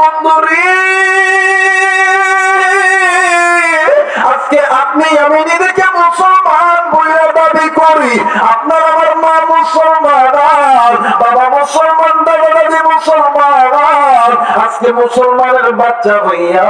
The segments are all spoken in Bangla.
বন্ধুরে, আজকে আপনি আমি নিজেকে মুসলমান বলে দাবি করি, আপনার আমার মা মুসলমান, বাবা মুসলমান, দাদা দাদি মুসলমান, আজকে মুসলমানের বাচ্চা হইয়া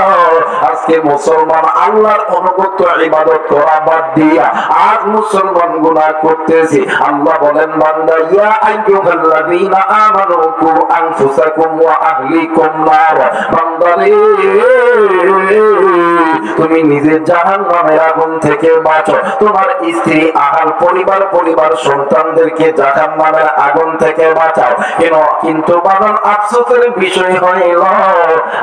আজকে মুসলমান আল্লাহর অনুগত ইবাদত করা বাদ দিয়া আজ মুসলমান গুনাহ করতেছি। আল্লাহ বলেন বান্দা, ইয়া আইয়ুহাল্লাযীনা আমানু কু আনফুসাকুম ওয়া আহলিকুম নার, বান্দা রে তুমি নিজে জাহান্নামের আগুন থেকে বাঁচো, তোমার স্ত্রী আহাল পরিবার সন্তানদেরকে জাহান্নামের আগুন থেকে বাঁচাও। কেন? কিন্তু বাবার আফসোসের বিষয় হইল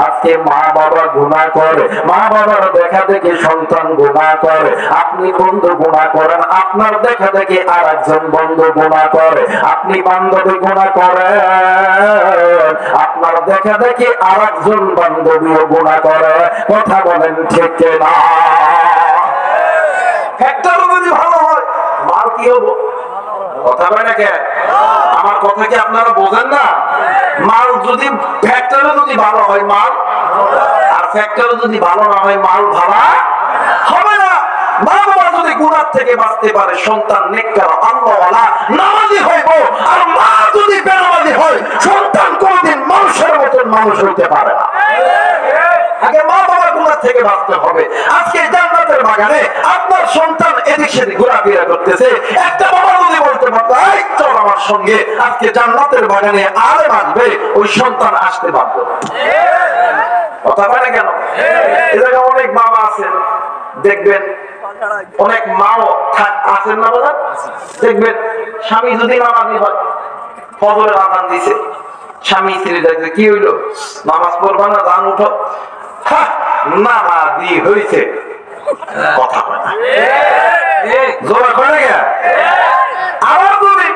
আজকে মা বাবা গুনাহ করে, মা বাবার দেখা দেখে সন্তান গুনাহ করে, আপনি বন্ধু গুনাহ করেন, আপনার দেখা দেখে আর একজন বন্ধু গুনাহ করে, আপনি বান্ধবী গুনাহ করেন, আপনার দেখা দেখে আর একজন বান্ধবীও গুনাহ করে। কথা বলেন ঠিক না? ফ্যাক্টর যদি ভালো হয় মাল কি হবো? কথা বলে না কে? আমার কথা কি আপনারা বোঝেন না? মাল যদি ফ্যাক্টরি যদি ভালো হয় মাল, আর ফ্যাক্টরি যদি ভালো না হয় মাল ভালো হবে না। মা বাবা যদি গুনাহ থেকে বাঁচতে পারে, সন্তান নেককার আল্লাহওয়ালা নামাজি হইব, আর মা যদি বেনামাজি হয় সন্তান কোনদিন মানুষের মতন মানুষ হইতে পারে না। আগে মা বাবা গুনাহ থেকে বাঁচতে হবে। আজকে জান্নাতের বাগানে আপনার সন্তান এদিক সেদিক ঘোরাফেরা করতেছে, একটা বাবা যদি বলতে পারতো এই চল আমার সঙ্গে আজকে জান্নাতের বাগানে আলেম আসবে, ওই সন্তান আসতে বাধ্য। কথা বলে না কেন? এই জায়গায় অনেক বাবা আছেন, দেখবেন অনেক মাও আছেন না বাবা, দেখবেন স্বামী যদি নামাজি হয়, ফজরের আযান দিছে, স্বামী স্ত্রী দেখবে কি হইলো, নামাজ পড়বা না, জান উঠো, নামাজি হইছে। কথা বলে না, জোরে করে না। আবার যদি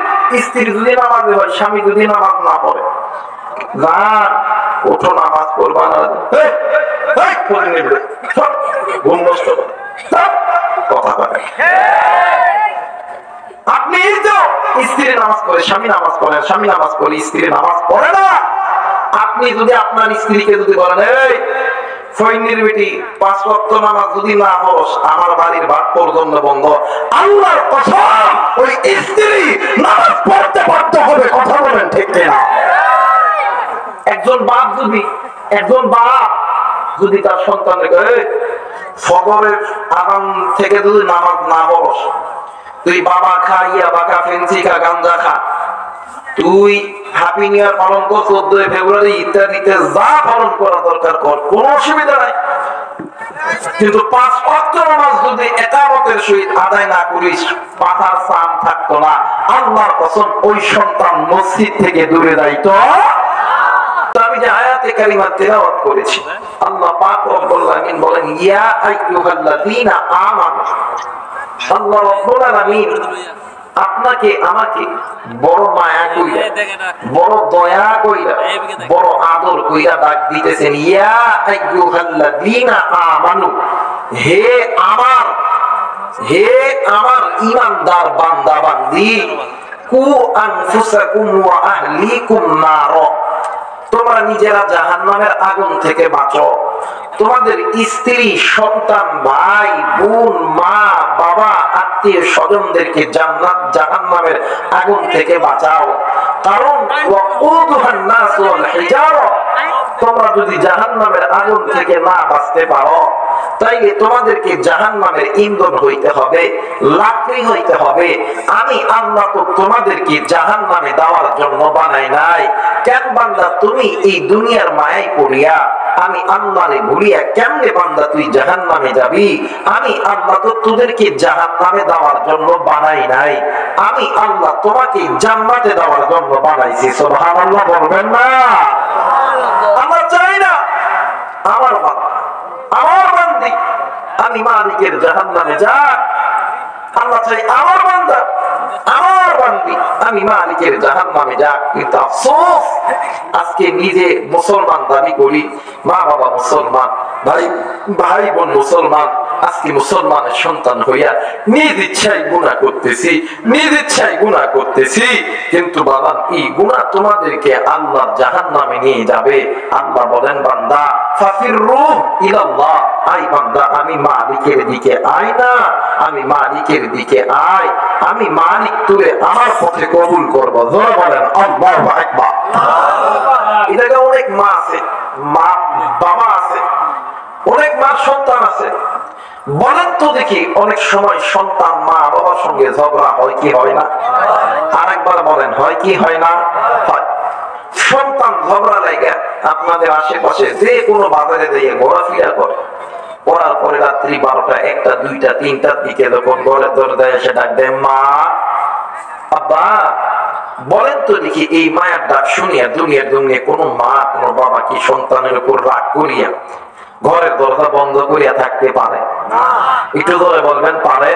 স্ত্রী যদি নামাজি হয়, স্বামী যদি নামাজ না পড়ে, জান উঠো নামাজ পড়বা না, পড়ে নেবে, ঘুম নষ্ট করে। কথা বলে আপনি তো স্ত্রী নামাজ পড়ে, স্বামী নামাজ পড়ে, স্বামী নামাজ পড়ে, স্ত্রী নামাজ পড়ে না। আপনি যদি আপনার স্ত্রীকে যদি বলেন এই ফইনির বেটি 5 ওয়াক্ত নামাজ যদি না পড়স আমার বাড়ির ভাত পর্যন্ত বন্ধ, আল্লাহর কসম ওই স্ত্রী নামাজ পড়তে বাধ্য হবে। কথা বলেন ঠিক না? একজন বাপ যদি তার সন্তানকে ফজরের আযান থেকে যদি নামাজ না পড়স, তুই বাবা খা, ইয়া বাকা, ফেন্সি খা, গাঞ্জা খা, তুই হ্যাপি নিউ ইয়ার পালন কর, 14 ফেব্রুয়ারি ইত্যাদিতে যা পালন করা দরকার কর, কোনো অসুবিধা নাই। কিন্তু 5 ওয়াক্ত নামাজ যদি একামতের সহিত আদায় না করিস, পাতার চাম থাকতো না। আল্লাহর কসম ওই সন্তান মসজিদ থেকে দূরে যাইতো। আমি যে আয়াতে কারিমা তেলাওয়াত করেছি, আল্লাহ পাক রব্বুল আলামিন বলেন ইয়া আইয়ুহাল্লাযীনা আমানু, আল্লাহ রব্বুল আলামিন আপনাকে আমাকে বড় মায়া কইরা, বড় দয়া কইরা, বড় আদর কইরা ডাক দিতেছেন, ইয়া আইয়ুহাল্লাযীনা আমানু, হে আমার ঈমানদার বান্দা বান্দি, কু আনফুসাকুম ওয়া আহলিকুম নার, তোমরা নিজেরা জাহান্নামের আগুন থেকে বাঁচো, তোমাদের স্ত্রী, সন্তান, ভাই, বোন, মা, বাবা, আত্মীয় স্বজনদেরকে জাহান্নামের আগুন থেকে বাঁচাও। কারণ ওয়াকুদুহান নাস ওয়াল হিজারা, তোমরা যদি জাহান্নামের আগুন থেকে না বাঁচতে পারো তাইলে তোমাদেরকে জাহান্নামের ইন্ধন হইতে হবে, লাকড়ি হইতে হবে। আমি আল্লাহ তো তোমাদেরকে জাহান্নামে দেওয়ার জন্য বানাই নাই। কেন বান্দা তুমি এই দুনিয়ার মায়ায় পড়িয়া আমি আল্লাহরে ভুলিয়া কেমনে বান্দা তুই জাহান্নামে যাবি? আমি আল্লাহ তো তোদেরকে জাহান্নামে দেওয়ার জন্য বানাই নাই, আমি আল্লাহ তোমাকে জান্নাতে দেওয়ার জন্য বানাইছি। সুবহানাল্লাহ বলবেন না? আমরা চাই না আমার বান্দি আমি মালিকের জাহান্নামে যাক, আল্লাহ চাই আমার বান্দা আমার বান্দি আমি মালিকের জাহান্নামে যাক। কিন্তু আফসোস আজকে নিজে মুসলমান দাবি করি, মা বাবা মুসলমান, ভাই বোন মুসলমান, আজকে মুসলমানের সন্তান হইয়া নিজ ইচ্ছায় গুনাহ করতেছি, নিজ ইচ্ছায় গুনাহ করতেছি। কিন্তু বাবা এই গুনাহ তোমাদেরকে আল্লাহর জাহান্নামে নিয়ে যাবে। আল্লাহ বলেন বান্দা ফাফিরু ইলাল্লাহ, আই বান্দা আমি মালিকের দিকে আয় না, আমি মালিকের দিকে আয়, আমি মালিক তুলে আমার পথে কবুল করব। জোরে বলেন আল্লাহু আকবার। এটাকে অনেক মা আছে, মা বাবা আছে, অনেক মা সন্তান আছে। বলেন তো দেখি অনেক সময় সন্তান মা বাবার সঙ্গে ঝগড়া হয় কি হয় না? আরেকবার বলেন হয় কি হয় না? হয়। সন্তান ঝগড়া লাগা আপনাদের আশেপাশে যে কোনো বাজারে দিয়ে ঘোরাফেরা করে, করার পরে রাত্রি 12টা 1টা 2টা 3টার দিকে যখন ঘরের দরজায় এসে ডাক দেয় মা আব্বা, বলেন তো দেখি এই মায়ের ডাক শুনিয়া দুনিয়ার দুনিয়া কোন মা কোন বাবা কি সন্তানের উপর রাগ করিয়া ঘরের দরজা বন্ধ করিয়া থাকতে পারে? একটু ধরে বলবেন পারে?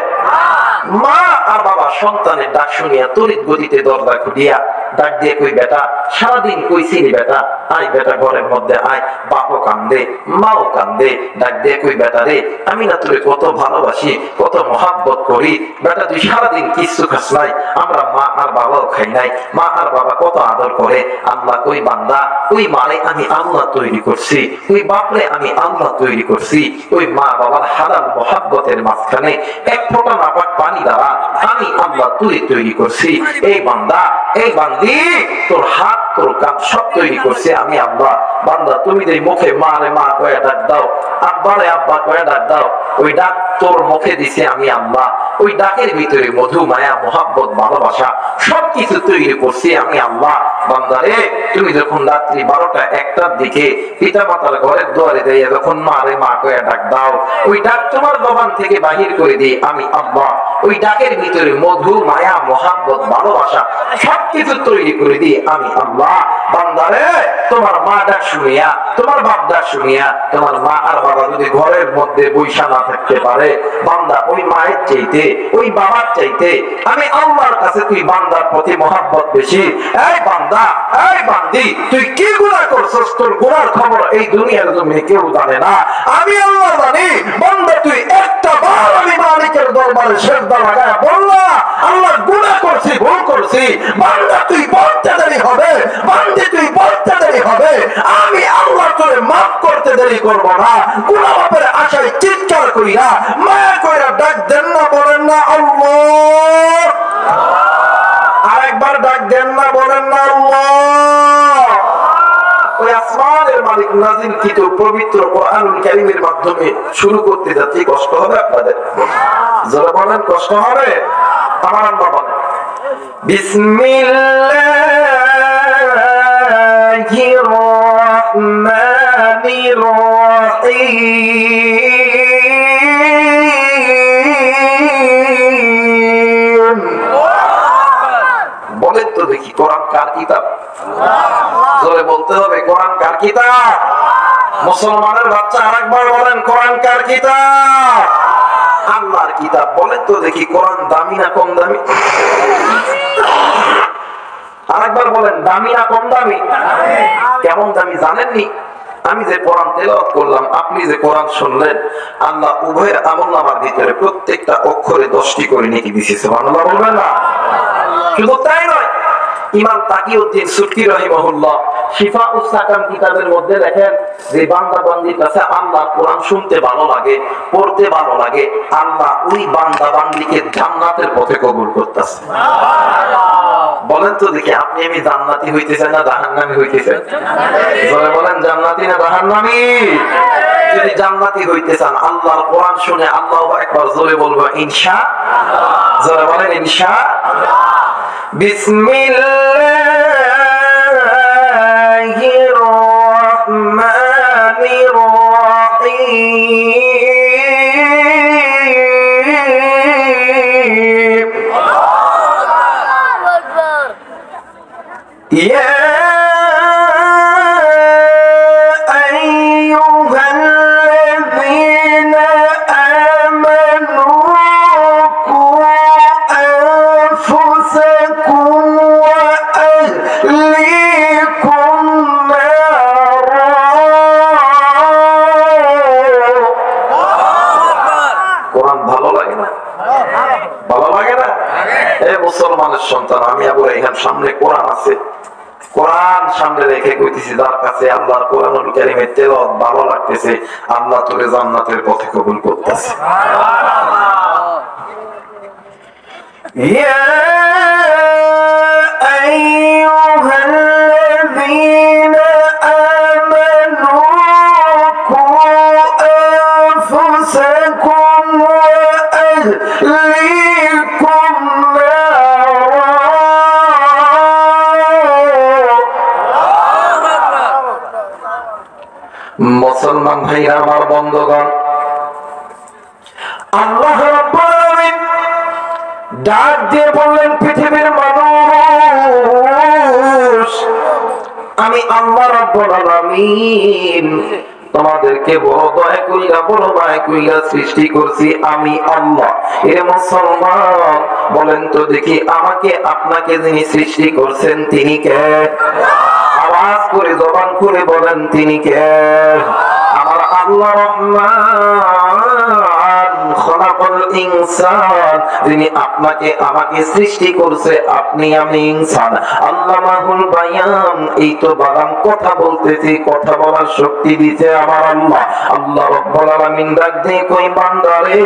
মা আর বাবা সন্তানের ডাক শুনিয়া তড়িৎ গতিতে দরজা খুলিয়া ডাক দিয়ে কই বেটা সারাদিন কই ছিলি বেটা, আয় বেটা ঘরের মধ্যে আয়। বাপও কান্দে মাও কান্দে, ডাক দিয়ে কই বেটা রে আমি না তোরে কত ভালোবাসি কত মহাব্বত করি, বেটা তুই সারাদিন কিছু খাস নাই, আমরা মা আর বাবাও খাই নাই, মা আর বাবা কত আদর করে। আল্লাহ কই বান্দা ওই মারে আমি আল্লাহ তৈরি করছি, ওই বাপরে আমি আল্লাহ তৈরি করছি, ওই মা বাবার হালাল মহাব্বতের মাঝখানে এক ফোঁটা নাপাক পানি দ্বারা আমি আল্লাহ তুই তৈরি করছি। এই বান্দা এই বান্দি তোর হাত তোর কান সব তৈরি করছে আমি আল্লাহ। বান্দা তুমি যে মুখে মা রে মা কয়ে ডাক দাও, আব্বা রে আব্বা কয়ে ডাক দাও, ওই ডাক তোর মুখে দিছে আমি আল্লাহ। ওই ডাকের ভিতরে মধু মায়া মহাব্বত ভালোবাসা সবকিছু তৈরি করছি আমি আল্লাহ। বান্দা রে তুমি যখন রাত্রি 12টা 1টার দিকে পিতা মাতার ঘরের দুয়ারে দিয়ে যখন মা রে মা কয়ে ডাক দাও, ওই ডাক তোমার জবান থেকে বাহির করে দিই আমি আল্লাহ। ওই ডাকের ভিতরে মধু মায়া মহাব্বত ভালোবাসা সবকিছু তৈরি করে দিই আমি আল্লাহ। বান্দারে তোমার মা ডাক শুনিয়া তোমার বাপ ডাক শুনিয়া তোমার মা আর বাবা যদি ঘরের মধ্যে বৈশা না থাকতে পারে, বান্দা ওই মায়ের চাইতে ওই বাবার চাইতে আমি আল্লাহর কাছে তুই বান্দার প্রতি মহাব্বত বেশি। এই বান্দা এই বান্দি তুই কি গুনাহ করছস, তোর গুনার খবর এই দুনিয়ার জমিনে কেউ জানে না, আমি আল্লাহ জানি। বান্দা তুই একটা বার আমি মালিকের দরবারে সেজদা লাগায়া বললা আল্লাহ গুনাহ করছি ভুল করছি, বান্দা তুই বলতে দেরি হবে, বান্দি তুই বলতে দেরি হবে, আমি আল্লাহ তোরে মাফ করতে দেরি করব না। গুনাহ মাপের আশায় চিৎকার কইরা মায়া কইরা ডাক দেন না, বলেন না আল্লাহ। আরেকবার ডাক দেন না, বলেন না আল্লাহ। ওই আসমানের মালিক নাযিলকৃত পবিত্র কোরআনুল কারীমের মাধ্যমে শুরু করতে যাচ্ছি, কষ্ট হবে আপনাদের? যারা বলেন কষ্ট হবে, আমার আল্লাহ বলেন বিসমিল্লাহির রহমানির রহিম। বলেন তো দেখি কোরআন কার কিতাব? জোরে বলতে হবে কোরআন কার কিতাব? মুসলমানের বাচ্চা আরেকবার বলেন কোরআন কার কিতাব? আল্লাহর কিতাব। বলেন তো দেখি কোরআন দামি না কম দামি? আরেকবার বলেন দামি না কম দামি? কেমন দামি জানেননি? আমি যে কোরআন তেলাওয়াত করলাম, আপনি যে কোরআন শুনলেন, আল্লাহ উভয়ের আমলনামার ভিতরে প্রত্যেকটা অক্ষরে 10টি করে নেকি দিয়েছে। সুবহানাল্লাহ বলবেন না? শুধু তাই নয়, ইমাম তাকিউদ্দিন সুটকি রাহিমাহুল্লাহ শিফাউস সাকাম কিতাবের মধ্যে লেখেন যে বান্দা বান্দির কাছে আল্লাহ কোরআন শুনতে ভালো লাগে, পড়তে ভালো লাগে, আল্লাহ ওই বান্দা বান্দিকে জান্নাতের পথে কবুল করতেছে। বলেন তো দেখি আপনি আমি জান্নাতি হইতে চাই না জাহান্নামী হইতে চাই? জোরে বলেন জান্নাতি না জাহান্নামী? যদি জান্নাতি হইতে চান আল্লাহর কোরআন শুনে আল্লাহু আকবার জোরে বলবো ইনশাআল্লাহ। জোরে বলেন ইনশাআল্লাহ। বিসমিল্লাহির রহমানির রহিম। ইয়া আইয়ুহাল্লাযীনা আমানু কু আনফুসাকুম মুসলমানের সন্তান, আমি আবার এখানে সামনে কোরআন আছে, কোরআন সামনে রেখে কইতেছি যার কাছে আল্লাহর কোরআনুল কারীমের তেলাওয়াত ভালো লাগতেছে, আল্লাহ তোরে জান্নাতের পথে কবুল করতেছে। ইয়া আইয়ুহাল্লাযীনা আমানু কু আনফুসাকুম ওয়া আহলিকুম মুসলমান ভাইরা আমার, বন্ধুগণ, আল্লাহ রাব্বুল আলামিন ডাক দিয়ে বললেন, পৃথিবীর মানুষ, আমি আল্লাহ রাব্বুল আলামিন তোমাদেরকে বড় দয়া কইরা বড় মায়া কইরা সৃষ্টি করছি, আমি আল্লাহ। এ মুসলমান, বলেন তো দেখি, আমাকে আপনাকে যিনি সৃষ্টি করছেন তিনি কে? আওয়াজ করে জবান করে বলেন তিনি কে? আমার আল্লাহ রহমান খলাকাল ইনসান, যিনি আপনাকে আমাকে সৃষ্টি করছে, আপনি আমি ইনসান। আল্লামাহুল বায়ান, এই তো বাগান কথা বলতেছি, কথা বলার শক্তি দিতে আমার আল্লাহ। আল্লাহ রাব্বুল আলামিন ডাক দিয়ে কই, বান্দারে,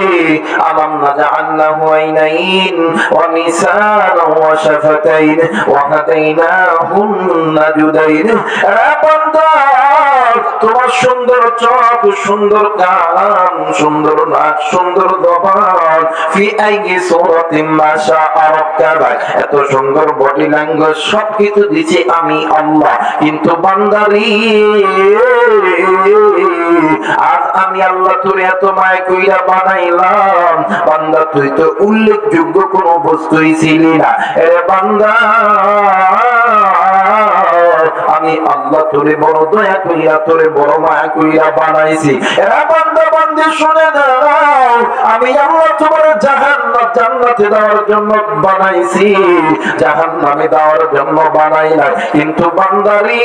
আলাম নাজআল লাহু আইনাইন ওয়া লিসানান ওয়া শাফাতাইন ওয়া হাদাইনাহুন নাজদাইন। এ বান্দা, তোমার সুন্দর চোখ, সুন্দর কান, সুন্দর নাক, সুন্দর জবান, ফি আইয়ি সূরাতিন মা শাআ রাক্কাবা, এত সুন্দর বডি ল্যাঙ্গুয়েজ, সবকিছু দিছি আমি আল্লাহ। কিন্তু বান্দারি, আজ আমি আল্লাহ তোরে এত মায়া কইরা বানাইলাম, বান্দা তুই তো উল্লেখযোগ্য কোন বস্তুই ছিলি না। এ বান্দা, আমি আল্লাহ তোরে বড় দয়া কইরা, তোরে বড় মায়া কইরা বানাইছি। এরা বান্দা বান্দি শুনে দাও, আমি আল্লাহ তোমার জান্নাতে দেওয়ার জন্য বানাইছি, জাহান্নামে দেওয়ার জন্য বানাই নাই। কিন্তু বান্দারি,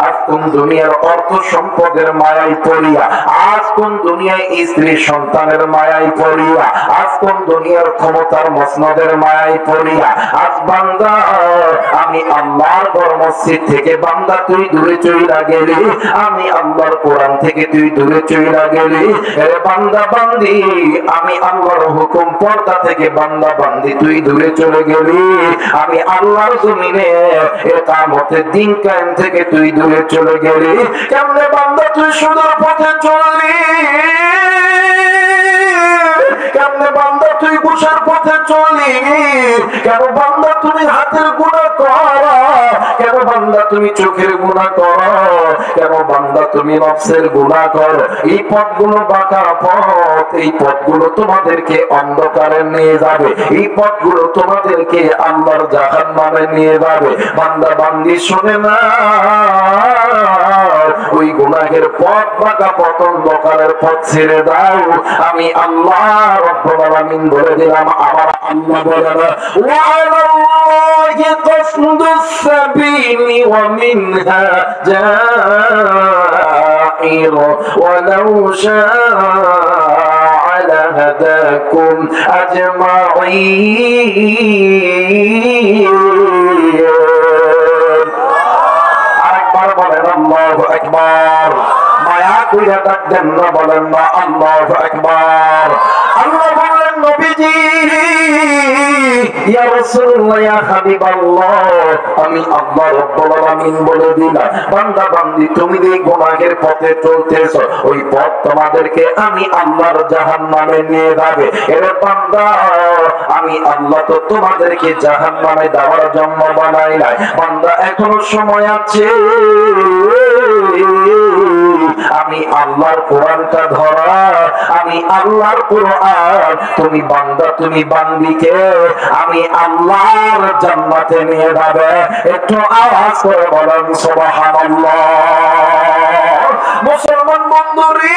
আজ কোন দুনিয়ার অর্থ সম্পদের মায়ায় পড়িয়া, আজ কোন দুনিয়ায় স্ত্রী সন্তানের মায়ায় পড়িয়া, আজ কোন দুনিয়ার ক্ষমতার মসনদের মায়ায় পড়িয়া, আজ বান্দা আমি আল্লাহর ঘর মসজিদ থেকে বান্দা তুই দূরে চইলা গেলি, আমি আল্লাহর কোরআন থেকে তুই দূরে চইলা গেলি। এ বান্দা বান্দি, আমি আল্লাহর হুকুম পর্দা থেকে বান্দা বান্দি তুই দূরে চলে গেলি, আমি আল্লাহর জমিনে ইকামতের দিন কায়েম থেকে তুই দূরে চলে গেলি। কেমনে বান্দা তুই সুন্দর পথে চললি, কেমনে বান্দা তুই ঘুষের পথে চলি, কেন বান্দা তুমি হাতের গুনাহ করো, কেন বান্দা তুমি চোখের গুনাহ করো, কেন বান্দা তুমি নফসের গুনাহ করো। এই পথগুলো বাঁকা পথ, এই পথগুলো তোমাদেরকে অন্ধকারে নিয়ে যাবে, এই পথগুলো তোমাদেরকে আল্লাহর জাহান্নামে নিয়ে যাবে। বান্দা বান্দি শুনে না, ওই গুনাহের পথ, বাঁকা পথ, অন্ধকারের পথ ছেড়ে দাও। আমি আল্লাহ রাব্বুল আলামিন বলে দিলাম, আমার আল্লাহ বলে না, ওয়া আলাল্লাহি তাসদুস সাবিলি ওয়া মিনহা জাইর ওয়া লাউ শাআ লাহাদাকুম আজমাঈন। আরেকবার বলেন আল্লাহু আকবার। মায়া কইরা ডাক দেন না, বলেন না আল্লাহু আকবার। আল্লাহ বললেন, নবীজি, ইয়া রাসূলুল্লাহ, ইয়া হাবিবাল্লাহ, আমি আল্লাহ রাব্বুল আলামিন বলে দিলাম, বান্দা বান্দি তুমি যে গুনাহের পথে চলতেছো, ওই পথ তোমাদেরকে আমি আল্লাহর জাহান্নামে নিয়ে যাবে। এর বান্দা, আমি আল্লাহ তো তোমাদেরকে জাহান্নামে দেওয়ার জন্য বানাই নাই। বান্দা, এখনো সময় আছে, আমি আল্লাহর কোরআনটা ধরা, আমি আল্লাহর কোরআন, তুমি বান্দা তুমি বান্দিকে আমি আল্লাহর জান্নাতে নিয়ে যাবে। একটু আওয়াজ করে বলেন সুবহানাল্লাহ। মুসলমান বন্ধুরে,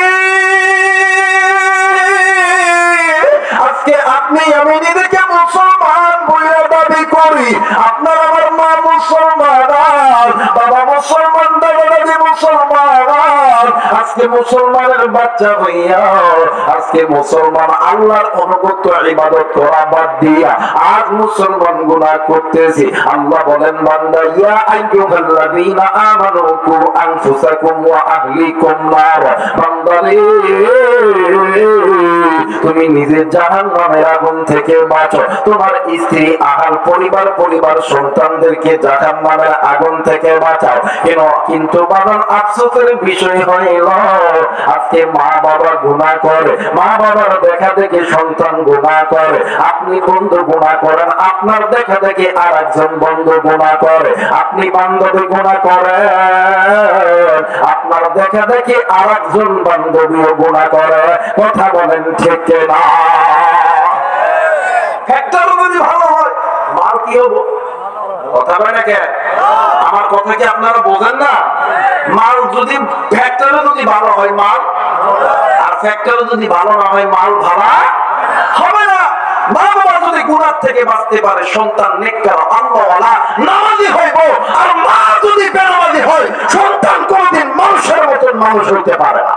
আজকে আপনি আমি নিজেকে মুসলমান বলে দাবি করি, আপনার আমার মা মুসলমান, বাবা মুসলমান, দাদা দাদি মুসলমান, আজ আজকে মুসলমানের বাচ্চা হইয়া আজকে মুসলমান আল্লাহর অনুগত ইবাদত করা বাদ দিয়া আজ মুসলমান গুনাহ করতেছি। আল্লাহ বলেন বান্দা ইয়া আইয়ুহাল্লাযীনা আমানু কু আনফুসাকুম ওয়া আহলিকুম নার, বান্দা রে তুমি নিজের জাহান্নামের আগুন থেকে বাঁচো, তোমার স্ত্রী আহাল পরিবার সন্তানদেরকে জাহান্নামের আগুন থেকে বাঁচাও। কেন কিন্তু বাবার আফসোসের বিষয় হইল আজকে মা বাবা গুনাহ করে, মা বাবার দেখা দেখে সন্তান গুনাহ করে, আপনি বন্ধু গুনাহ করেন, আপনার দেখা দেখে আর একজন বন্ধু গুনাহ করে, আপনি বান্ধবী গুনাহ করে, আপনার দেখা দেখে আর একজন বান্ধবীও গুনাহ করে। কথা বলেন ঠিক না? ফ্যাক্টরও যদি ভালো হয় মাল কি হবো? কথা বলে না কে? আমার কথা কি আপনারা বোঝেন না? মাল যদি ফ্যাক্টরও যদি ভালো হয় মাল, আর ফ্যাক্টরও যদি ভালো না হয় মাল ভালো হবে না। মা বাবা যদি গুনাহ থেকে বাঁচতে পারে, সন্তান নেককার আল্লাহওয়ালা নামাজি হইব, আর মা যদি বেনামাজি হয় সন্তান কোনদিন মানুষের মতন মানুষ হইতে পারে না।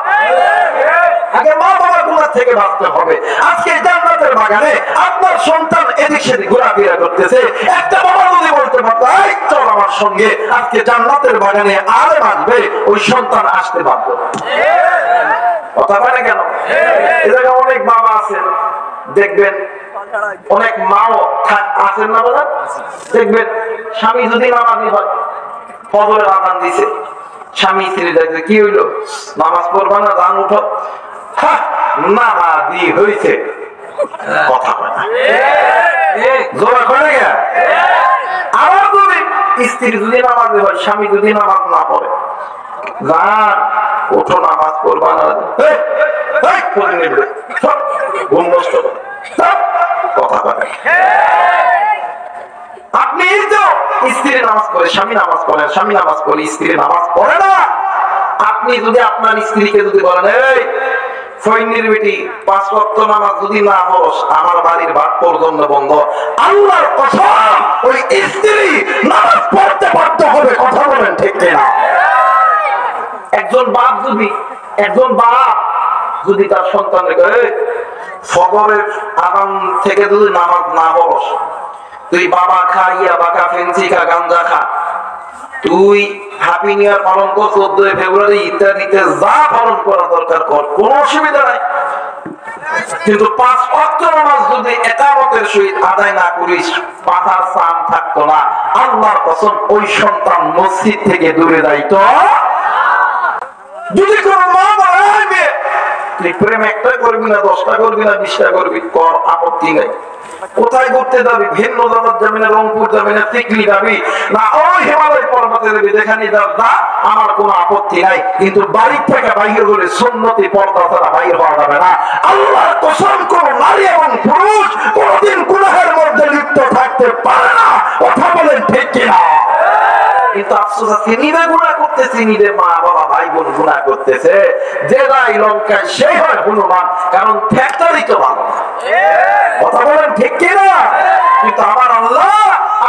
আগে মা বাবা গুনাহ থেকে বাঁচতে হবে। আজকে জান্নাতের বাগানে আপনার সন্তান এদিক সেদিক ঘোরাফেরা করতেছে, একটা বাবা যদি বলতে পারতো এই চল আমার সঙ্গে আজকে জান্নাতের বাগানে আরে আসবে, ওই সন্তান আসতে বাধ্য। কথা বলে কেন? এই জায়গায় অনেক বাবা আছেন, দেখবেন অনেক মাও আছেন না বাবা, দেখবেন স্বামী যদি নামাজি হয়, ফজরের আযান দিছে, স্বামী স্ত্রী দেখবে কি হইলো, নামাজ পড়বা না, দান উঠো, নামাজি হইছে। কথা বলে জোর করে গে। আবার যদি স্ত্রী যদি নামাজি হয়, স্বামী যদি নামাজ না পড়ে, দান উঠো, নামাজ পড়বা না, ঘুম নষ্ট করে। কথা বলে আপনি তো স্ত্রী নামাজ পড়ে, স্বামী নামাজ পড়ে, স্বামী নামাজ পড়ে, স্ত্রী নামাজ পড়ে না। আপনি যদি আপনার স্ত্রীকে যদি বলেন এই ফইনির বেটি 5 ওয়াক্ত নামাজ যদি না পড়স আমার বাড়ির ভাত পর্যন্ত বন্ধ, আল্লাহর কসম ওই স্ত্রী নামাজ পড়তে বাধ্য হবে। কথা বলেন ঠিক কিনা? একজন বাপ যদি তার সন্তানকে ফজরের আযান থেকে যদি নামাজ না পড়স, তুই বাবা খাইয়া বাঁকা ফেন্সি খা, গাঞ্জা খা, তুই হ্যাপি নিউ ইয়ার পালন কর, 14 ফেব্রুয়ারি ইত্যাদিতে যা পালন করা দরকার কর, কোনো অসুবিধা নাই। কিন্তু 5 ওয়াক্ত নামাজ যদি একামতের সহিত আদায় না করিস, পাতার সাম থাকতো না। আল্লাহর কসম ওই সন্তান মসজিদ থেকে দূরে যাইতো। যদি কোনো মা বাড়াইবে, তুই প্রেম একটা করবি না, 10টা করবি না, 20টা করবি, কর, আপত্তি নাই। কোথায় ঘুরতে যাবি? ভিন্ন জগৎ যাবি না, রংপুর যাবি না, টিকলি যাবি না, ওই হিমালয় পর্বতে যাবি, যেখানে যা, আমার কোনো আপত্তি নাই। কিন্তু বাড়ির থেকে বাইরে হলে সুন্নতি পর্দা ছাড়া বাইর হওয়া যাবে না। আল্লাহর কসম কোন নারী এবং পুরুষ কোনদিন গুনাহের মধ্যে লিপ্ত থাকতে পারে না। কথা বলেন ঠিক কিনা? কিন্তু আফসোস আজকে নিজে গুনাহ করতেছি, নিজে মা বাবা ভাই বোন গুনাহ করতেছে। যে যাই লঙ্কায় সেই হয় হনুমান, কারণ ফ্যাক্টরি তো ভালো। কথা বলেন ঠিক কিনা? কিন্তু আমার আল্লাহ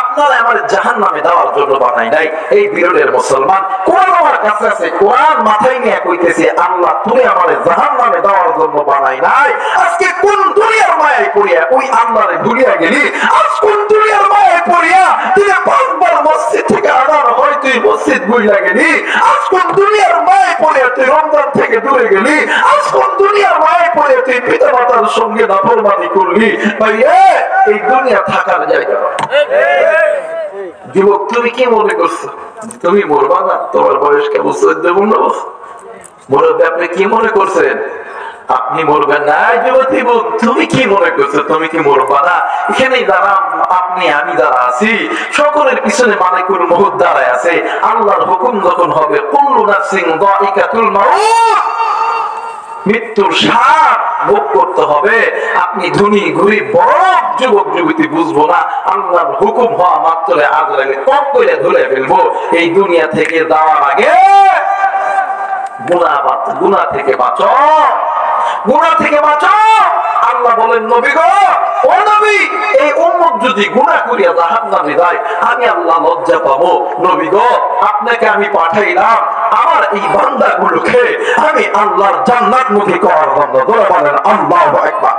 আপনার আমার জাহান্নামে দেওয়ার জন্য বানাই নাই। এই বিরলের মুসলমান কোরআন আমার কাছে আছে, কোরআন মাথায় নিয়ে কইতেছে আল্লাহ তুমি আমার জাহান্নামে দেওয়ার জন্য বানাই নাই। আজকে কোন দুনিয়ার মায়ায় পড়িয়া ওই আল্লাহর দুনিয়া গেলি, আজ কোন দুনিয়ার মায়ায় পড়িয়া তুই 5 বার মসজিদ থেকে আদান হয় তুই মসজিদ ভুইলা গেলি, আজ কোন দুনিয়ার মায়ায় পড়িয়া তুই রমজান থেকে দূরে গেলি, আজ কোন দুনিয়ার মায়ায় পড়িয়া তুই পিতা মাতার সঙ্গে নাফরমানি করলি। ভাই এই দুনিয়া থাকার জায়গা। যুবক তুমি কি মনে করছো তুমি মরবা না? তোমার বয়স কেমন? 14-15 বছর। মুরব্বী আপনি কি মনে করছেন আপনি মরবেন না? যুবতী বোন তুমি কি মনে করছো তুমি কি মরবা না? এখানে যারা আপনি আমি যারা আছি সকলের পিছনে মালিকুল মউত দাঁড়ায় আছে। আল্লাহর হুকুম যখন হবে কুল্লু নাফসিন যায়িকাতুল মাউত, মৃত্যুর স্বাদ ভোগ করতে হবে। আপনি ধনী গরিব বড় যুবক যুবতী বুঝবো না, আল্লাহর হুকুম হওয়া মাত্র আজরাইল টপ করে ধরে ফেলবো। এই দুনিয়া থেকে যাওয়ার আগে গুনাহ থেকে বাঁচো, গুনাহ থেকে বাঁচো। আল্লাহ বলেন নবী গো, ও নবী, এই উম্মত যদি গুনাহ করিয়া জাহান্নামে যায় আমি আল্লাহ লজ্জা পাবো। নবী গো, আপনাকে আমি পাঠাইলাম আমার এই বান্দাগুলোকে আমি আল্লাহর জান্নাতমুখী করার জন্য। বলেন আল্লাহু আকবার।